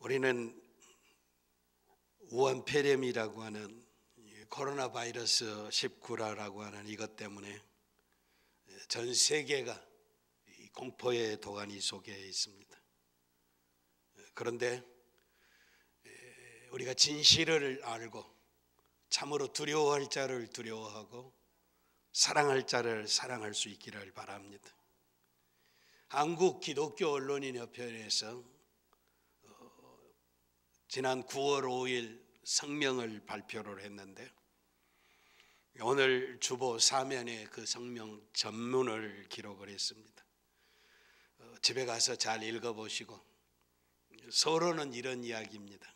우리는 우한 폐렴이라고 하는 코로나 바이러스 19라고 하는 이것 때문에 전 세계가 공포의 도가니 속에 있습니다. 그런데 우리가 진실을 알고 참으로 두려워할 자를 두려워하고 사랑할 자를 사랑할 수 있기를 바랍니다. 한국 기독교 언론인 협회에서 지난 9월 5일 성명을 발표를 했는데 오늘 주보 사면에 그 성명 전문을 기록을 했습니다. 집에 가서 잘 읽어보시고 서론은 이런 이야기입니다.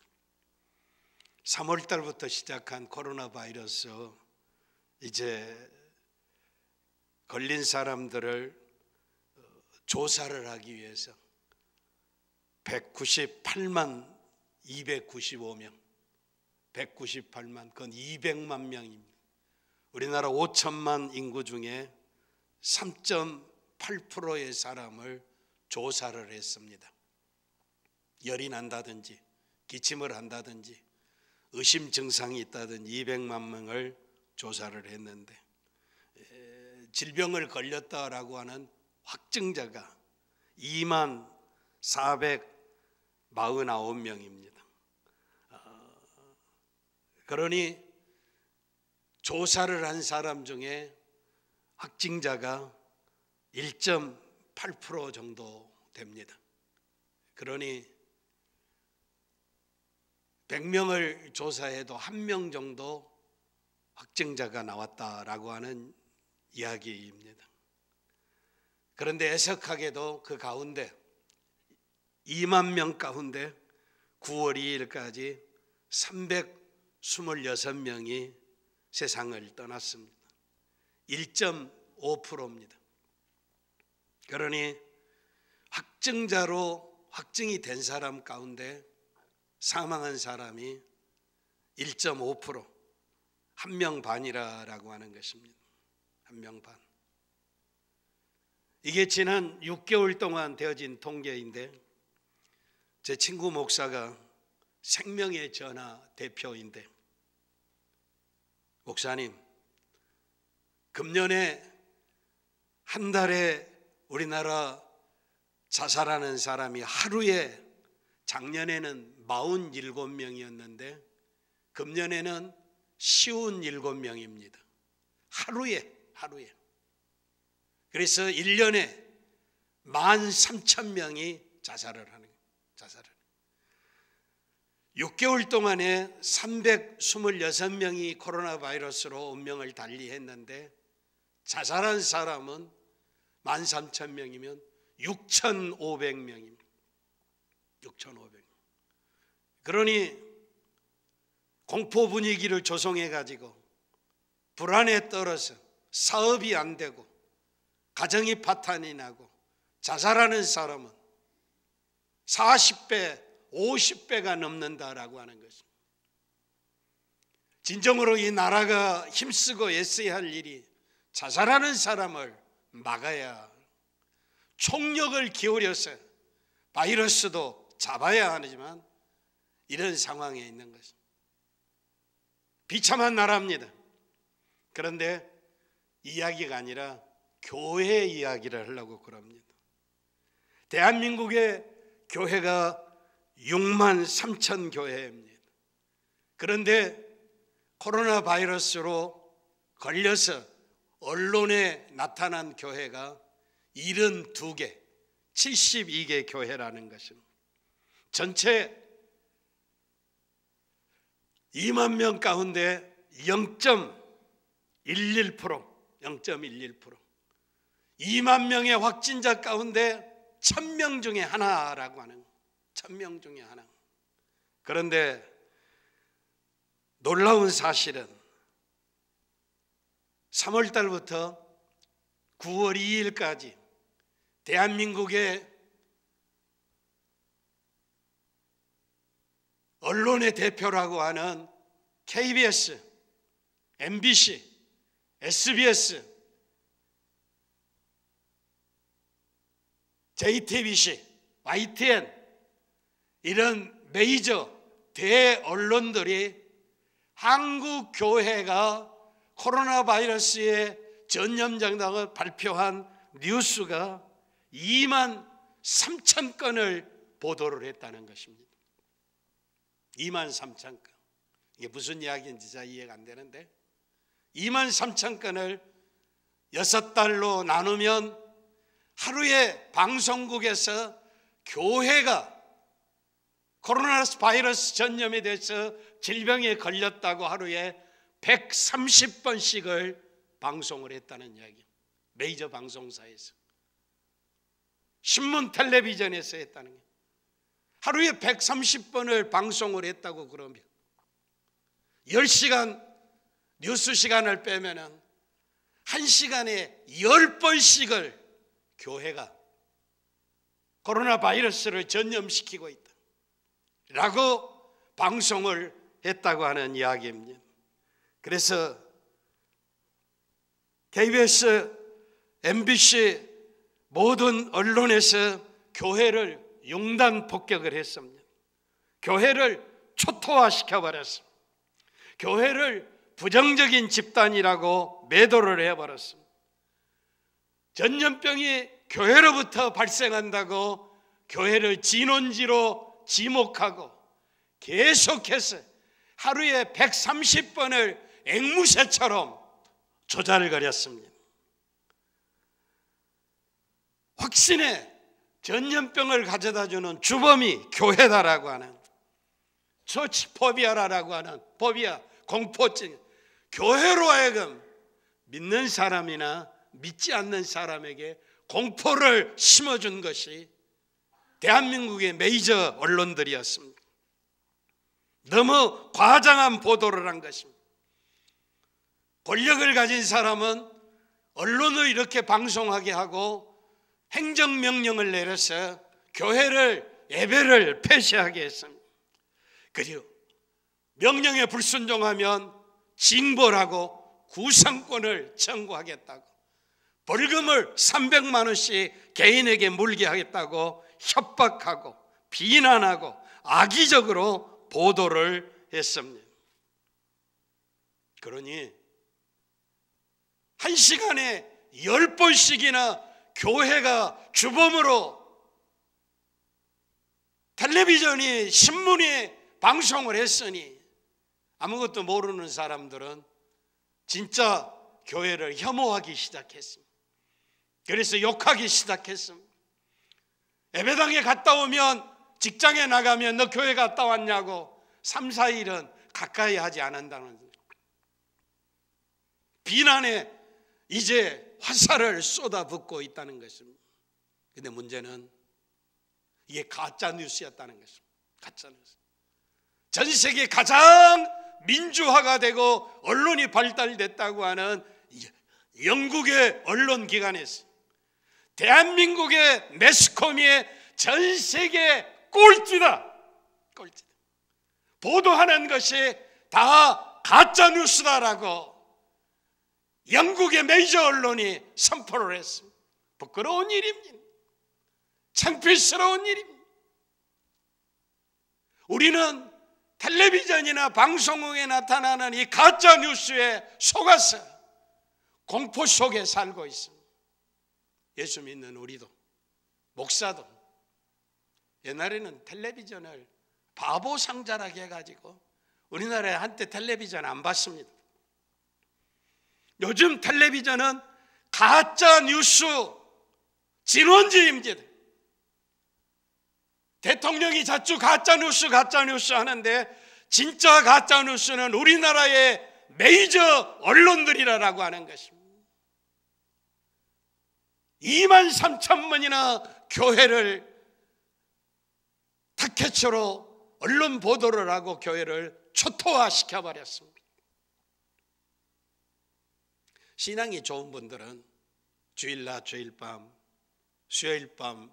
3월 달부터 시작한 코로나 바이러스 이제 걸린 사람들을 조사를 하기 위해서 198만 295명, 198만, 그건 200만 명입니다. 우리나라 5천만 인구 중에 3.8%의 사람을 조사를 했습니다. 열이 난다든지 기침을 한다든지 의심 증상이 있다든지 200만 명을 조사를 했는데 질병을 걸렸다라고 하는 확증자가 2만 449명입니다. 그러니 조사를 한 사람 중에 확진자가 1.8% 정도 됩니다. 그러니 100명을 조사해도 1명 정도 확진자가 나왔다라고 하는 이야기입니다. 그런데 애석하게도 그 가운데 2만 명 가운데 9월 2일까지 326명이 세상을 떠났습니다. 1.5%입니다. 그러니 확증자로 확증이 된 사람 가운데 사망한 사람이 1.5%, 1명 반이라고 하는 것입니다. 1명 반. 이게 지난 6개월 동안 되어진 통계인데 제 친구 목사가 생명의 전화 대표인데 목사님, 금년에 한 달에 우리나라 자살하는 사람이 하루에 작년에는 47명이었는데 금년에는 57명입니다. 하루에. 그래서 1년에 13,000명이 자살을 하는 거예요. 6개월 동안에 326명이 코로나 바이러스로 운명을 달리했는데 자살한 사람은 13,000명이면 6,500명입니다. 6,500명. 그러니 공포 분위기를 조성해 가지고 불안에 떨어서 사업이 안 되고 가정이 파탄이 나고 자살하는 사람은 40배, 50배가 넘는다라고 하는 것입니다. 진정으로 이 나라가 힘쓰고 애써야 할 일이 자살하는 사람을 막아야, 총력을 기울여서 바이러스도 잡아야 하지만 이런 상황에 있는 것입니다. 비참한 나라입니다. 그런데 이야기가 아니라 교회 이야기를 하려고 그럽니다. 대한민국의 교회가 6만 3천 교회입니다. 그런데 코로나 바이러스로 걸려서 언론에 나타난 교회가 72개, 72개 교회라는 것입니다. 전체 2만 명 가운데 0.11%, 2만 명의 확진자 가운데 1,000명 중에 하나라고 하는, 1,000명 중에 하나. 그런데 놀라운 사실은 3월 달부터 9월 2일까지 대한민국의 언론의 대표라고 하는 KBS, MBC, SBS, JTBC, YTN 이런 메이저 대언론들이 한국 교회가 코로나 바이러스의 전염장당을 발표한 뉴스가 2만 3천 건을 보도를 했다는 것입니다. 2만 3천 건. 이게 무슨 이야기인지 잘 이해가 안 되는데 2만 3천 건을 6달로 나누면 하루에 방송국에서 교회가 코로나 바이러스 전염에 대해서 질병에 걸렸다고 하루에 130번씩을 방송을 했다는 이야기. 메이저 방송사에서, 신문 텔레비전에서 했다는 게, 하루에 130번을 방송을 했다고 그러면 10시간 뉴스 시간을 빼면은 1시간에 10번씩을 교회가 코로나 바이러스를 전염시키고 있다 라고 방송을 했다고 하는 이야기입니다. 그래서 KBS, MBC 모든 언론에서 교회를 융단 폭격을 했습니다. 교회를 초토화시켜버렸습니다. 교회를 부정적인 집단이라고 매도를 해버렸습니다. 전염병이 교회로부터 발생한다고 교회를 진원지로 지목하고 계속해서 하루에 130번을 앵무새처럼 조잘거렸습니다. 확신의 전염병을 가져다주는 주범이 교회다라고 하는 처치 포비아라고 하는 포비아, 공포증, 교회로 하여금 믿는 사람이나 믿지 않는 사람에게 공포를 심어준 것이 대한민국의 메이저 언론들이었습니다. 너무 과장한 보도를 한 것입니다. 권력을 가진 사람은 언론을 이렇게 방송하게 하고 행정명령을 내려서 교회를, 예배를 폐쇄하게 했습니다. 그리고 명령에 불순종하면 징벌하고 구상권을 청구하겠다고, 벌금을 300만 원씩 개인에게 물게 하겠다고 협박하고 비난하고 악의적으로 보도를 했습니다. 그러니 1시간에 10번씩이나 교회가 주범으로 텔레비전이, 신문이 방송을 했으니 아무것도 모르는 사람들은 진짜 교회를 혐오하기 시작했습니다. 그래서 욕하기 시작했습니다. 예배당에 갔다 오면, 직장에 나가면 너 교회 갔다 왔냐고 3, 4일은 가까이 하지 않는다는 비난에 이제 화살을 쏟아붓고 있다는 것입니다. 그런데 문제는 이게 가짜 뉴스였다는 것입니다. 가짜 뉴스. 전 세계 가장 민주화가 되고 언론이 발달됐다고 하는 영국의 언론기관에서 대한민국의 매스컴이 전 세계 꼴찌다. 꼴찌다. 보도하는 것이 다 가짜 뉴스다라고 영국의 메이저 언론이 선포를 했습니다. 부끄러운 일입니다. 창피스러운 일입니다. 우리는 텔레비전이나 방송국에 나타나는 이 가짜 뉴스에 속아서 공포 속에 살고 있습니다. 예수 믿는 우리도, 목사도 옛날에는 텔레비전을 바보 상자라고 해가지고 우리나라에 한때 텔레비전 안 봤습니다. 요즘 텔레비전은 가짜 뉴스 진원지입니다. 대통령이 자주 가짜 뉴스 하는데 진짜 가짜 뉴스는 우리나라의 메이저 언론들이라고 하는 것입니다. 2만 3천 번이나 교회를 타켓으로 언론 보도를 하고 교회를 초토화시켜버렸습니다. 신앙이 좋은 분들은 주일날 주일밤, 수요일밤,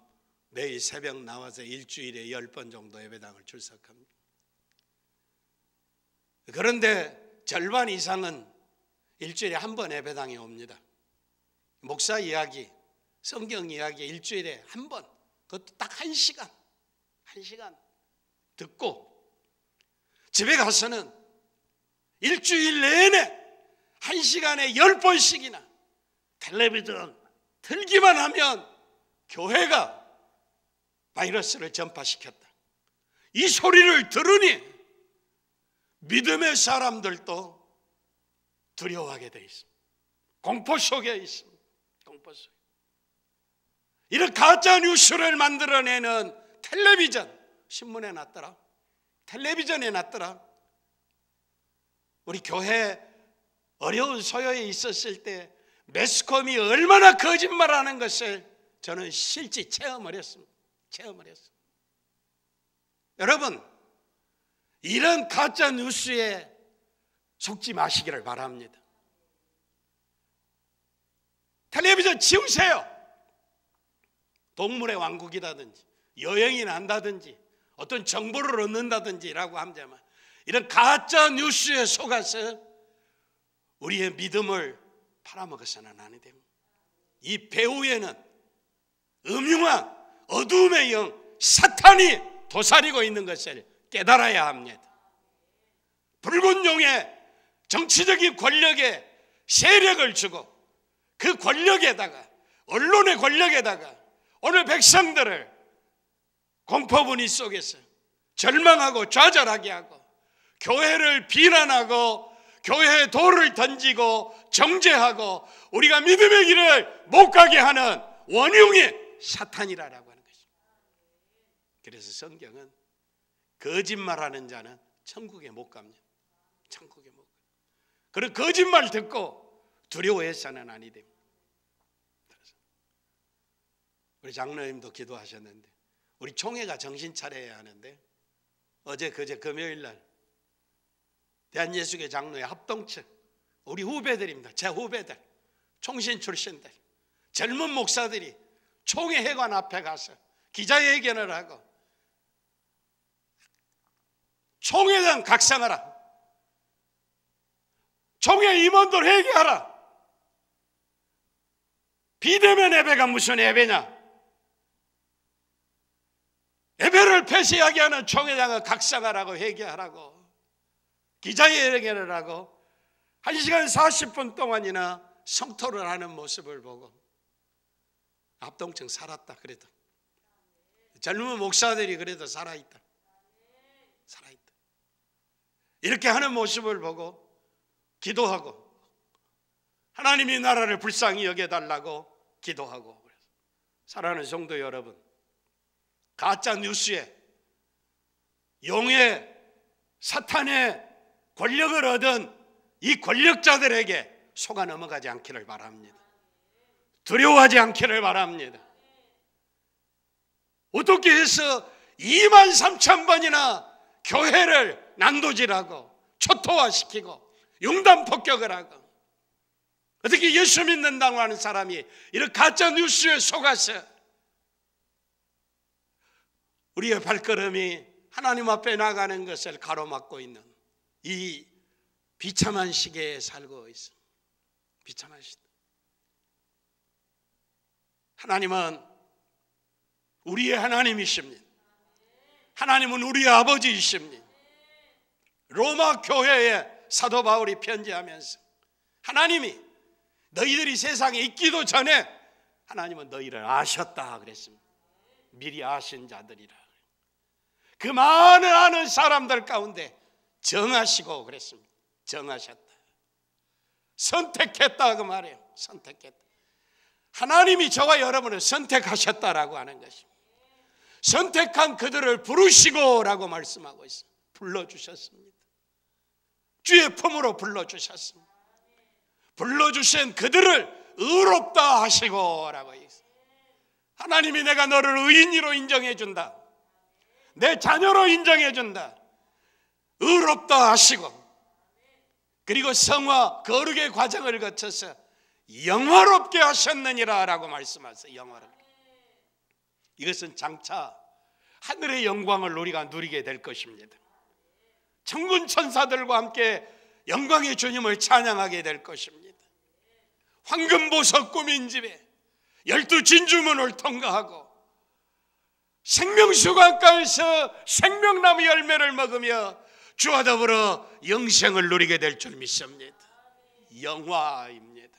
매일 새벽 나와서 일주일에 10번 정도 예배당을 출석합니다. 그런데 절반 이상은 일주일에 한 번 예배당에 옵니다. 목사 이야기, 성경 이야기 일주일에 한 번, 그것도 딱 1시간 듣고 집에 가서는 일주일 내내 1시간에 10번씩이나 텔레비전 틀기만 하면 교회가 바이러스를 전파시켰다. 이 소리를 들으니 믿음의 사람들도 두려워하게 돼 있습니다. 공포 속에 있습니다. 공포 속에. 이런 가짜 뉴스를 만들어내는 텔레비전, 신문에 났더라, 텔레비전에 났더라. 우리 교회 어려운 소요에 있었을 때 매스컴이 얼마나 거짓말하는 것을 저는 실제 체험을 했습니다. 여러분, 이런 가짜 뉴스에 속지 마시기를 바랍니다. 텔레비전 지우세요. 동물의 왕국이라든지 여행이 난다든지 어떤 정보를 얻는다든지라고 하면 이런 가짜 뉴스에 속아서 우리의 믿음을 팔아먹어서는 안 됩니다. 이 배후에는 음흉한 어둠의 영 사탄이 도사리고 있는 것을 깨달아야 합니다. 붉은 용의 정치적인 권력에 세력을 주고 그 권력에다가, 언론의 권력에다가 오늘 백성들을 공포분위 속에서 절망하고 좌절하게 하고 교회를 비난하고 교회에 돌을 던지고 정죄하고 우리가 믿음의 길을 못 가게 하는 원흉이 사탄이라고 하는 것입니다. 그래서 성경은 거짓말하는 자는 천국에 못 갑니다. 천국에 못 가요. 그런 거짓말 듣고 두려워해서는 아니 됩니다. 우리 장로님도 기도하셨는데 우리 총회가 정신 차려야 하는데 어제 그제 금요일 날 대한예수교 장로회 합동측 우리 후배들입니다. 제 후배들, 총신 출신들, 젊은 목사들이 총회 회관 앞에 가서 기자회견을 하고 총회장 각성하라, 총회 임원들 회개하라, 비대면 예배가 무슨 예배냐, 예배를 폐쇄하게 하는 총회장을 각성하라고 회개하라고 기자회견을 하고 1시간 40분 동안이나 성토를 하는 모습을 보고 합동층 살았다. 그래도 젊은 목사들이 그래도 살아있다. 이렇게 하는 모습을 보고 기도하고 하나님이 나라를 불쌍히 여겨달라고 기도하고. 사랑하는 성도 여러분, 가짜 뉴스에 용의 사탄의 권력을 얻은 이 권력자들에게 속아 넘어가지 않기를 바랍니다. 두려워하지 않기를 바랍니다. 어떻게 해서 23,000번이나 교회를 난도질하고 초토화시키고 융단 폭격을 하고 어떻게 예수 믿는다고 하는 사람이 이런 가짜 뉴스에 속아서 우리의 발걸음이 하나님 앞에 나가는 것을 가로막고 있는 이 비참한 시기에 살고 있습니다. 비참한 시대. 하나님은 우리의 하나님이십니다. 하나님은 우리의 아버지이십니다. 로마 교회에 사도 바울이 편지하면서 하나님이 너희들이 세상에 있기도 전에 하나님은 너희를 아셨다 그랬습니다. 미리 아신 자들이라. 그 많은 아는 사람들 가운데 정하시고 그랬습니다. 정하셨다. 선택했다 그 말이에요. 선택했다. 하나님이 저와 여러분을 선택하셨다라고 하는 것입니다. 선택한 그들을 부르시고라고 말씀하고 있어요. 불러주셨습니다. 주의 품으로 불러주셨습니다. 불러주신 그들을 의롭다 하시고라고 있어요. 하나님이 내가 너를 의인으로 인정해준다, 내 자녀로 인정해준다, 의롭다 하시고, 그리고 성화 거룩의 과정을 거쳐서 영화롭게 하셨느니라 라고 말씀하세요. 영화롭게. 이것은 장차 하늘의 영광을 우리가 누리게 될 것입니다. 천군 천사들과 함께 영광의 주님을 찬양하게 될 것입니다. 황금보석 꾸민 집에 12 진주문을 통과하고 생명수강가에서 생명나무 열매를 먹으며 주와 더불어 영생을 누리게 될 줄 믿습니다. 영화입니다.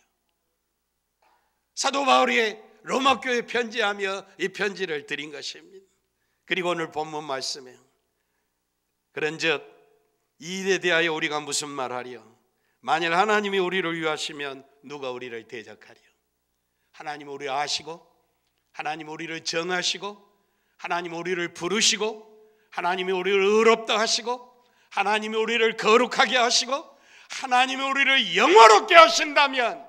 사도 바울이 로마교회에 편지하며 이 편지를 드린 것입니다. 그리고 오늘 본문 말씀에 그런즉 이 일에 대하여 우리가 무슨 말하리요? 만일 하나님이 우리를 위하시면 누가 우리를 대적하리요? 하나님 우리를 아시고, 하나님 우리를 정하시고, 하나님 우리를 부르시고, 하나님이 우리를 의롭다 하시고, 하나님이 우리를 거룩하게 하시고, 하나님이 우리를 영화롭게 하신다면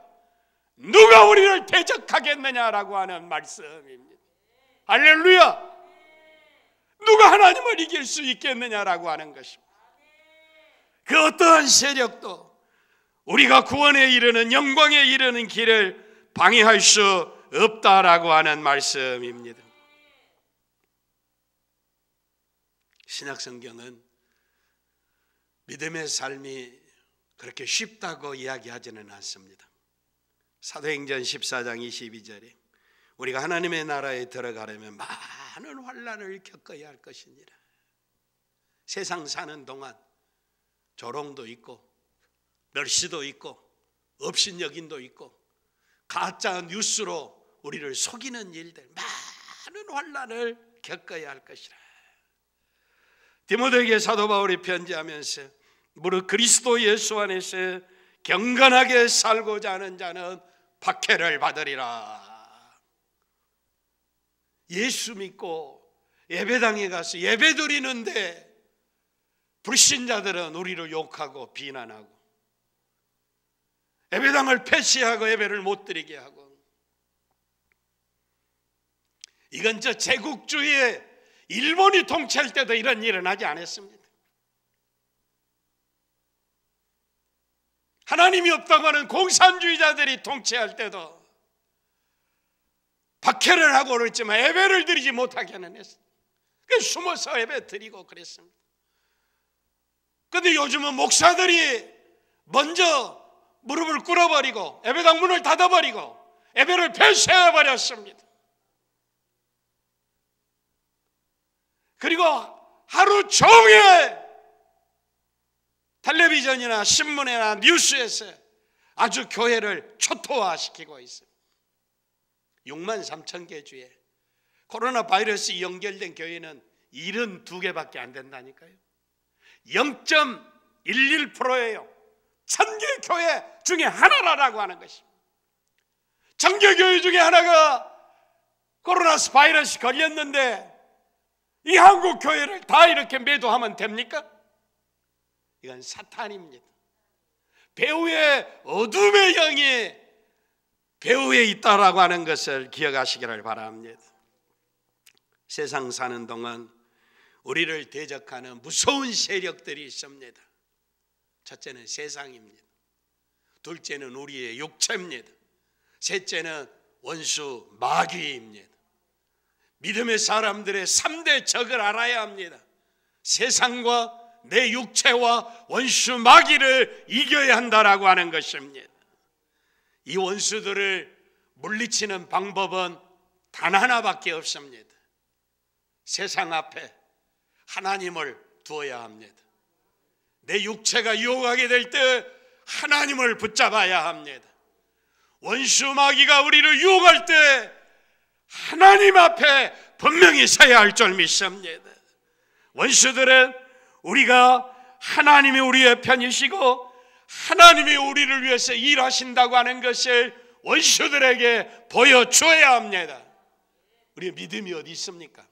누가 우리를 대적하겠느냐라고 하는 말씀입니다. 할렐루야! 누가 하나님을 이길 수 있겠느냐라고 하는 것입니다. 그 어떠한 세력도 우리가 구원에 이르는, 영광에 이르는 길을 방해할 수 없다라고 하는 말씀입니다. 신약성경은 믿음의 삶이 그렇게 쉽다고 이야기하지는 않습니다. 사도행전 14장 22절에 우리가 하나님의 나라에 들어가려면 많은 환난을 겪어야 할 것이니라. 세상 사는 동안 조롱도 있고 멸시도 있고 업신여김도 있고 가짜 뉴스로 우리를 속이는 일들, 많은 환난을 겪어야 할 것이라. 디모데에게 사도 바울이 편지하면서 무릇 그리스도 예수 안에서 경건하게 살고자 하는 자는 박해를 받으리라. 예수 믿고 예배당에 가서 예배 드리는데 불신자들은 우리를 욕하고 비난하고 예배당을 폐쇄하고 예배를 못 드리게 하고, 이건 저 제국주의에 일본이 통치할 때도 이런 일은 하지 않았습니다. 하나님이 없다고 하는 공산주의자들이 통치할 때도 박해를 하고 그랬지만 예배를 드리지 못하게는 했어요. 그래서 숨어서 예배 드리고 그랬습니다. 그런데 요즘은 목사들이 먼저 무릎을 꿇어버리고 예배당 문을 닫아버리고 예배를 폐쇄해버렸습니다. 그리고 하루 종일 텔레비전이나 신문이나 뉴스에서 아주 교회를 초토화시키고 있어요. 6만 3천 개 주에 코로나 바이러스 연결된 교회는 72개밖에 안 된다니까요. 0.11%예요. 1000개 교회 중에 하나라고 하는 것입니다. 1000개 교회 중에 하나가 코로나 바이러스 걸렸는데 이 한국 교회를 다 이렇게 매도하면 됩니까? 이건 사탄입니다. 배후의 어둠의 영이 배후에 있다라고 하는 것을 기억하시기를 바랍니다. 세상 사는 동안 우리를 대적하는 무서운 세력들이 있습니다. 첫째는 세상입니다. 둘째는 우리의 육체입니다. 셋째는 원수 마귀입니다. 믿음의 사람들의 3대 적을 알아야 합니다. 세상과 내 육체와 원수 마귀를 이겨야 한다라고 하는 것입니다. 이 원수들을 물리치는 방법은 단 하나밖에 없습니다. 세상 앞에 하나님을 두어야 합니다. 내 육체가 유혹하게 될 때 하나님을 붙잡아야 합니다. 원수 마귀가 우리를 유혹할 때 하나님 앞에 분명히 서야 할 줄 믿습니다. 원수들은 우리가 하나님이 우리의 편이시고 하나님이 우리를 위해서 일하신다고 하는 것을 원수들에게 보여줘야 합니다. 우리의 믿음이 어디 있습니까?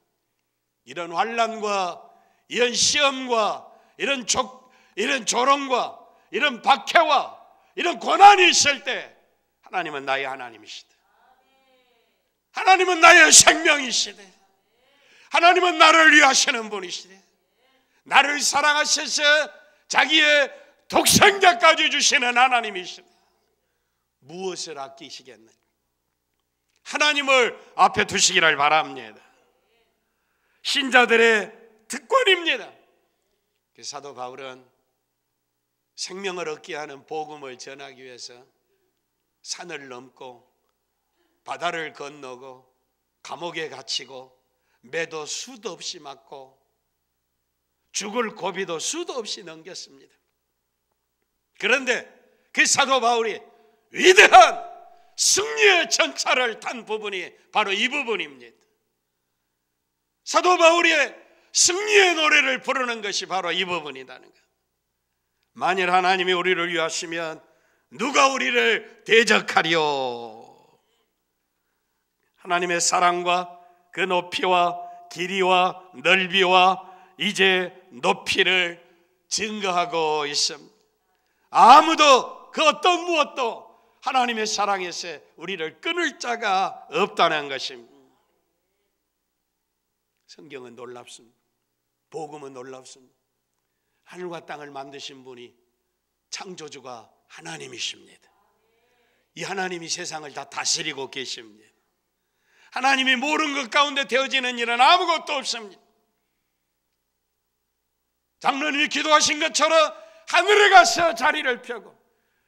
이런 환난과 이런 시험과 이런 조롱과 이런 박해와 이런 고난이 있을 때 하나님은 나의 하나님이시다. 하나님은 나의 생명이시다. 하나님은 나를 위하시는 분이시다. 나를 사랑하셔서 자기의 독생자까지 주시는 하나님이시다. 무엇을 아끼시겠느냐? 하나님을 앞에 두시기를 바랍니다. 신자들의 특권입니다. 사도 바울은 생명을 얻게 하는 복음을 전하기 위해서 산을 넘고 바다를 건너고 감옥에 갇히고 매도 수도 없이 맞고 죽을 고비도 수도 없이 넘겼습니다. 그런데 그 사도 바울이 위대한 승리의 전차를 탄 부분이 바로 이 부분입니다. 사도 바울의 승리의 노래를 부르는 것이 바로 이 부분이라는 것. 만일 하나님이 우리를 위하시면 누가 우리를 대적하리요? 하나님의 사랑과 그 높이와 길이와 넓이와 이제 높이를 증거하고 있습니다. 아무도 그 어떤 무엇도 하나님의 사랑에서 우리를 끊을 자가 없다는 것입니다. 성경은 놀랍습니다. 복음은 놀랍습니다. 하늘과 땅을 만드신 분이 창조주가 하나님이십니다. 이 하나님이 세상을 다 다스리고 계십니다. 하나님이 모르는 것 가운데 되어지는 일은 아무것도 없습니다. 장로님이 기도하신 것처럼 하늘에 가서 자리를 펴고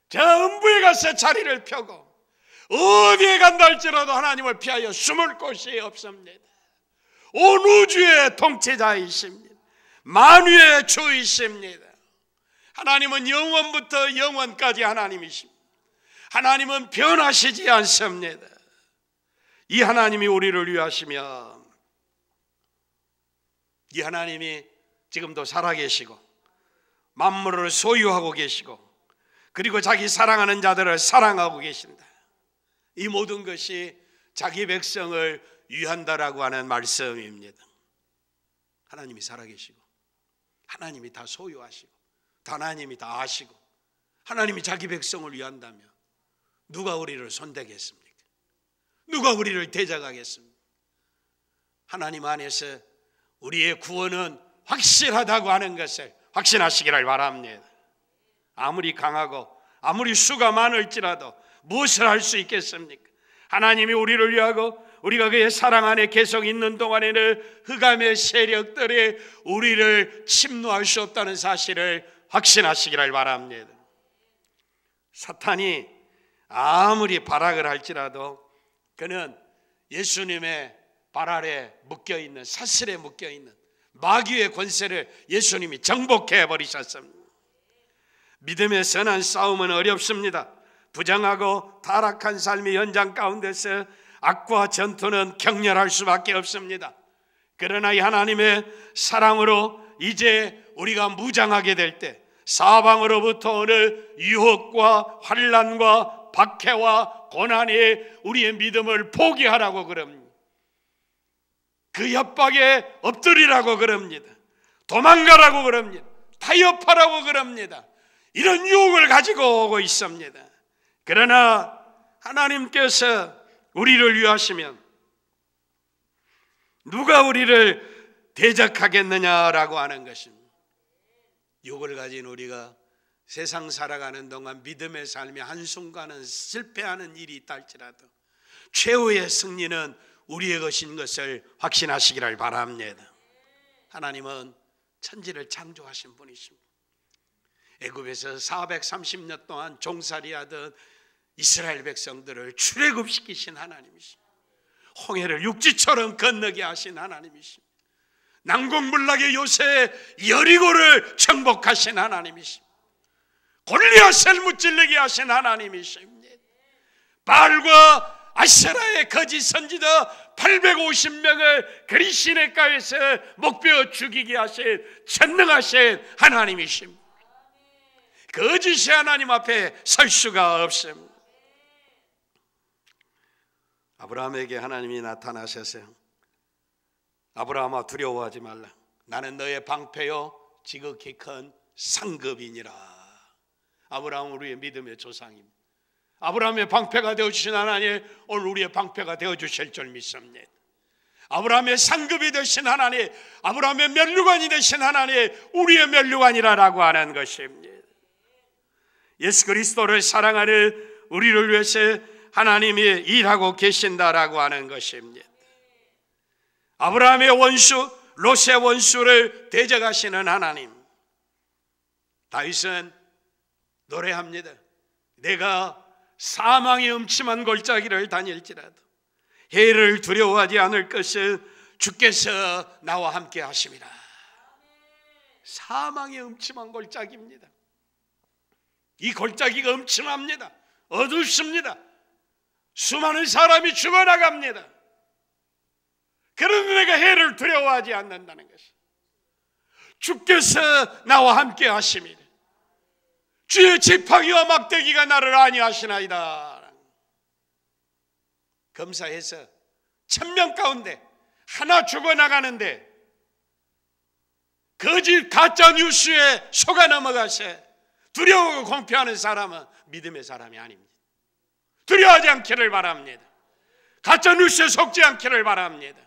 저 음부에 가서 자리를 펴고 어디에 간다 할지라도 하나님을 피하여 숨을 곳이 없습니다. 온 우주의 통치자이십니다. 만유의 주이십니다. 하나님은 영원부터 영원까지 하나님이십니다. 하나님은 변하시지 않습니다. 이 하나님이 우리를 위하시면 이 하나님이 지금도 살아계시고 만물을 소유하고 계시고 그리고 자기 사랑하는 자들을 사랑하고 계신다. 이 모든 것이 자기 백성을 위한다라고 하는 말씀입니다. 하나님이 살아계시고 하나님이 다 소유하시고 하나님이 다 아시고 하나님이 자기 백성을 위한다면 누가 우리를 손대겠습니까? 누가 우리를 대적하겠습니까? 하나님 안에서 우리의 구원은 확실하다고 하는 것을 확신하시기를 바랍니다. 아무리 강하고 아무리 수가 많을지라도 무엇을 할 수 있겠습니까? 하나님이 우리를 위하고 우리가 그의 사랑 안에 계속 있는 동안에는 흑암의 세력들이 우리를 침노할 수 없다는 사실을 확신하시기를 바랍니다. 사탄이 아무리 발악을 할지라도 그는 예수님의 발 아래 묶여있는 사슬에 묶여있는 마귀의 권세를 예수님이 정복해 버리셨습니다. 믿음의 선한 싸움은 어렵습니다. 부정하고 타락한 삶의 현장 가운데서 악과 전투는 격렬할 수밖에 없습니다. 그러나 이 하나님의 사랑으로 이제 우리가 무장하게 될 때 사방으로부터 오는 유혹과 환난과 박해와 고난이 우리의 믿음을 포기하라고 그럽니다. 그 협박에 엎드리라고 그럽니다. 도망가라고 그럽니다. 타협하라고 그럽니다. 이런 유혹을 가지고 오고 있습니다. 그러나 하나님께서 우리를 위하시면 누가 우리를 대적하겠느냐라고 하는 것입니다. 유혹을 가진 우리가 세상 살아가는 동안 믿음의 삶의 한순간은 실패하는 일이 있다 할지라도 최후의 승리는 우리의 것인 것을 확신하시기를 바랍니다. 하나님은 천지를 창조하신 분이십니다. 애굽에서 430년 동안 종살이하던 이스라엘 백성들을 출애굽시키신 하나님이십니다. 홍해를 육지처럼 건너게 하신 하나님이십니다. 난공불락의 요새 여리고를 정복하신 하나님이십니다. 골리앗을 무찔르게 하신 하나님이십니다. 바알과 아세라의 거짓 선지자 850명을 그리 시냇가에서 목베어 죽이게 하신 전능하신 하나님이십니다. 거짓의 하나님 앞에 설 수가 없습니다. 아브라함에게 하나님이 나타나셔서 아브라함아 두려워하지 말라. 나는 너의 방패요 지극히 큰 상급이니라. 아브라함은 우리의 믿음의 조상입니다. 아브라함의 방패가 되어주신 하나님 오늘 우리의 방패가 되어주실 줄 믿습니다. 아브라함의 상급이 되신 하나님, 아브라함의 면류관이 되신 하나님 우리의 면류관이라고 하는 것입니다. 예수 그리스도를 사랑하는 우리를 위해서 하나님이 일하고 계신다라고 하는 것입니다. 아브라함의 원수 롯의 원수를 대적하시는 하나님. 다윗은 노래합니다. 내가 사망의 음침한 골짜기를 다닐지라도 해를 두려워하지 않을 것을 주께서 나와 함께 하심이라. 사망의 음침한 골짜기입니다. 이 골짜기가 음침합니다. 어둡습니다. 수많은 사람이 죽어나갑니다. 그런데 내가 해를 두려워하지 않는다는 것이, 주께서 나와 함께 하심이라. 주의 지팡이와 막대기가 나를 안위하시나이다. 검사해서 1000명 가운데 하나 죽어나가는데 거짓 가짜 뉴스에 속아 넘어가서 두려워하고 공표하는 사람은 믿음의 사람이 아닙니다. 두려워하지 않기를 바랍니다. 가짜 뉴스에 속지 않기를 바랍니다.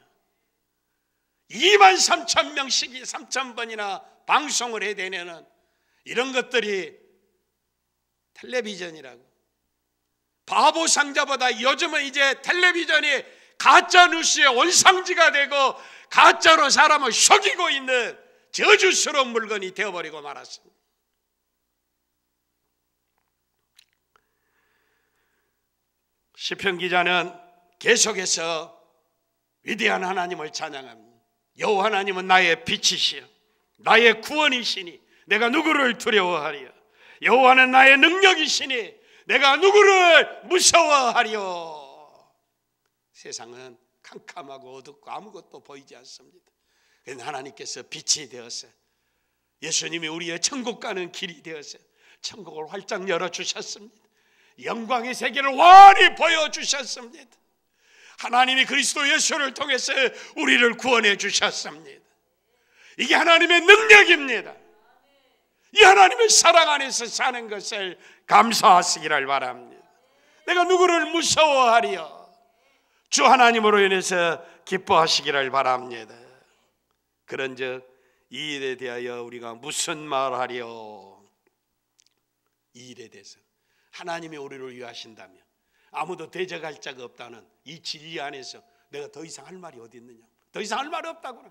23,000명씩이 3,000번이나 방송을 해대내는 이런 것들이 텔레비전이라고. 바보 상자보다 요즘은 이제 텔레비전이 가짜 뉴스의 원상지가 되고 가짜로 사람을 속이고 있는 저주스러운 물건이 되어버리고 말았습니다. 시편 기자는 계속해서 위대한 하나님을 찬양합니다. 여호와 하나님은 나의 빛이시여 나의 구원이시니 내가 누구를 두려워하리요. 여호와는 나의 능력이시니 내가 누구를 무서워하리요. 세상은 캄캄하고 어둡고 아무것도 보이지 않습니다. 그런데 하나님께서 빛이 되어서 예수님이 우리의 천국 가는 길이 되어서 천국을 활짝 열어주셨습니다. 영광의 세계를 환히 보여주셨습니다. 하나님이 그리스도 예수를 통해서 우리를 구원해 주셨습니다. 이게 하나님의 능력입니다. 이 하나님의 사랑 안에서 사는 것을 감사하시기를 바랍니다. 내가 누구를 무서워하리요. 주 하나님으로 인해서 기뻐하시기를 바랍니다. 그런즉 이 일에 대하여 우리가 무슨 말하리요. 이 일에 대해서 하나님이 우리를 위하신다며 아무도 대적할 자가 없다는 이 진리 안에서 내가 더 이상 할 말이 어디 있느냐. 더 이상 할 말이 없다고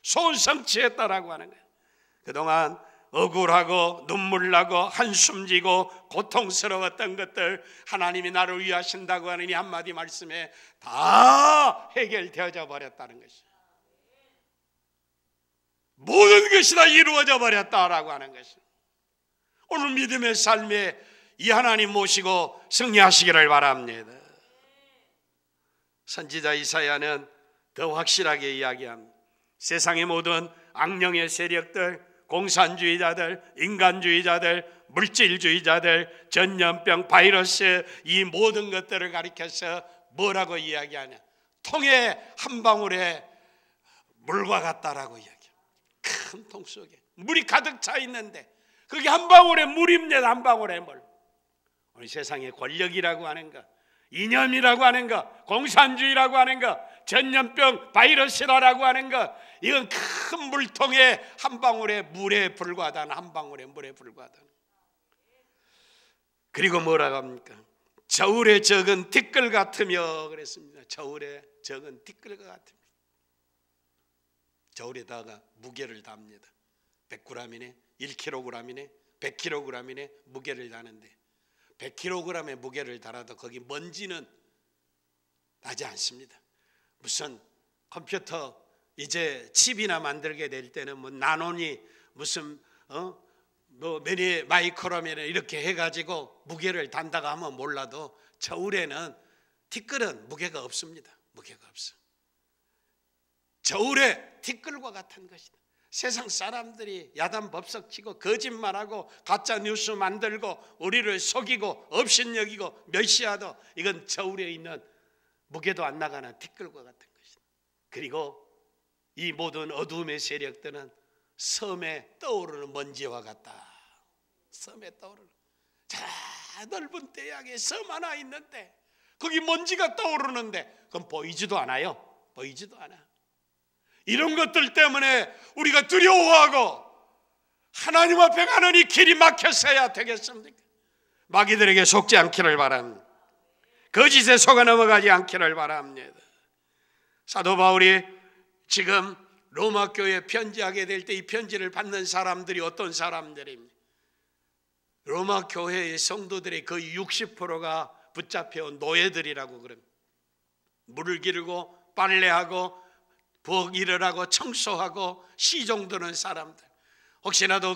소원 성취했다라고 하는 거예요. 그동안 억울하고 눈물 나고 한숨 지고 고통스러웠던 것들 하나님이 나를 위하신다고 하는 이 한마디 말씀에 다 해결되어져 버렸다는 것이에요. 모든 것이 다 이루어져 버렸다라고 하는 것이에요. 오늘 믿음의 삶에 이 하나님 모시고 승리하시기를 바랍니다. 선지자 이사야는 더 확실하게 이야기합니다. 세상의 모든 악령의 세력들, 공산주의자들, 인간주의자들, 물질주의자들, 전염병, 바이러스 이 모든 것들을 가리켜서 뭐라고 이야기하냐. 통에 한 방울의 물과 같다라고 이야기해요. 큰 통 속에 물이 가득 차 있는데 그게 한 방울의 물입니다. 한 방울의 물. 우리 세상의 권력이라고 하는 것, 이념이라고 하는 것, 공산주의라고 하는 것, 전염병, 바이러스라고 하는 것, 이건 큰 물통에 한 방울의 물에 불과하다는, 한 방울의 물에 불과하다는. 그리고 뭐라고 합니까? 저울에 적은 티끌 같으며 그랬습니다. 저울에 적은 티끌과 같으며. 저울에다가 무게를 답니다. 100g이네, 1kg이네, 100kg이네 무게를 다는데 100kg의 무게를 달아도 거기 먼지는 나지 않습니다. 무슨 컴퓨터 이제 칩이나 만들게 될 때는 뭐 나노니 무슨 뭐 매니 마이크로면 이렇게 해가지고 무게를 단다고 하면 몰라도 저울에는 티끌은 무게가 없습니다. 무게가 없어. 저울에 티끌과 같은 것이다. 세상 사람들이 야단법석치고 거짓말하고 가짜 뉴스 만들고 우리를 속이고 업신여기고 멸시하도 이건 저울에 있는 무게도 안 나가는 티끌과 같은 것이다. 그리고 이 모든 어두움의 세력들은 섬에 떠오르는 먼지와 같다. 섬에 떠오르는 자 넓은 대양에 섬 하나 있는데 거기 먼지가 떠오르는데 그건 보이지도 않아요. 보이지도 않아. 이런 것들 때문에 우리가 두려워하고 하나님 앞에 가는 이 길이 막혔어야 되겠습니까? 마귀들에게 속지 않기를 바랍니다. 거짓에 속아 넘어가지 않기를 바랍니다. 사도 바울이 지금 로마 교회에 편지하게 될 때 이 편지를 받는 사람들이 어떤 사람들입니까? 로마 교회의 성도들의 거의 60%가 붙잡혀온 노예들이라고 그럽니다. 물을 기르고 빨래하고 부엌 일을 하고 청소하고 시종 드는 사람들, 혹시나도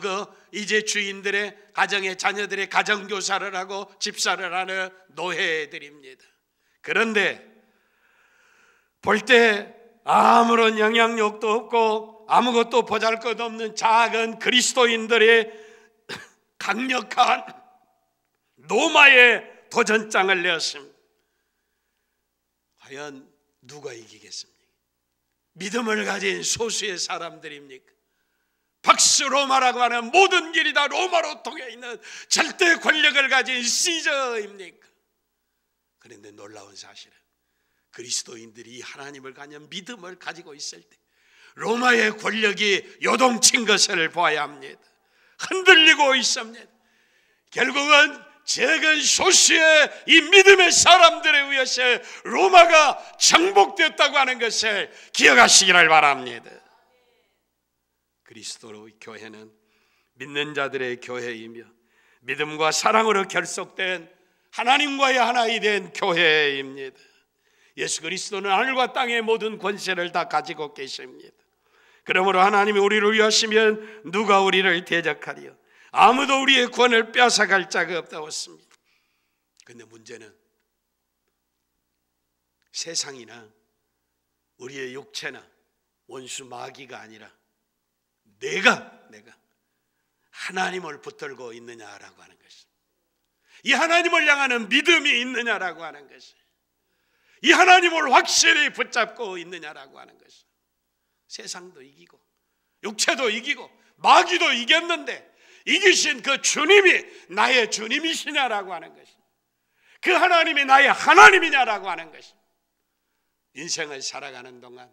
이제 주인들의 가정의 자녀들의 가정교사를 하고 집사를 하는 노예들입니다. 그런데 볼 때 아무런 영향력도 없고 아무것도 보잘것없는 작은 그리스도인들의 강력한 로마의 도전장을 내었습니다. 과연 누가 이기겠습니까? 믿음을 가진 소수의 사람들입니까? 박스 로마라고 하는 모든 길이 다 로마로 통해 있는 절대 권력을 가진 시저입니까? 그런데 놀라운 사실은 그리스도인들이 하나님을 가진 믿음을 가지고 있을 때 로마의 권력이 요동친 것을 봐야 합니다. 흔들리고 있습니다. 결국은 작은 소수의 이 믿음의 사람들에 의해서 로마가 정복됐다고 하는 것을 기억하시기를 바랍니다. 그리스도의 교회는 믿는 자들의 교회이며 믿음과 사랑으로 결속된 하나님과의 하나이 된 교회입니다. 예수 그리스도는 하늘과 땅의 모든 권세를 다 가지고 계십니다. 그러므로 하나님이 우리를 위하시면 누가 우리를 대적하리요? 아무도 우리의 구원을 빼앗아갈 자가 없다고 했습니다. 그런데 문제는 세상이나 우리의 육체나 원수 마귀가 아니라 내가 하나님을 붙들고 있느냐라고 하는 것입니다. 이 하나님을 향하는 믿음이 있느냐라고 하는 것입니다. 이 하나님을 확실히 붙잡고 있느냐라고 하는 것입니다. 세상도 이기고 육체도 이기고 마귀도 이겼는데 이기신 그 주님이 나의 주님이시냐라고 하는 것입니다. 그 하나님이 나의 하나님이냐라고 하는 것입니다. 인생을 살아가는 동안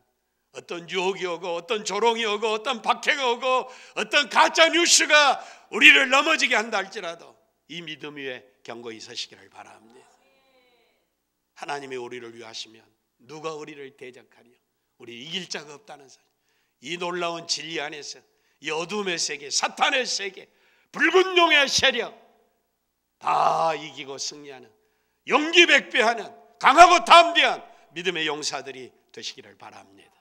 어떤 유혹이 오고 어떤 조롱이 오고 어떤 박해가 오고 어떤 가짜 뉴스가 우리를 넘어지게 한다 할지라도 이 믿음 위에 견고히 서시기를 바랍니다. 하나님이 우리를 위하시면 누가 우리를 대적하리요? 우리 이길 자가 없다는 사실. 이 놀라운 진리 안에서 이 어둠의 세계, 사탄의 세계, 붉은 용의 세력 다 이기고 승리하는 용기 백배하는 강하고 담대한 믿음의 용사들이 되시기를 바랍니다.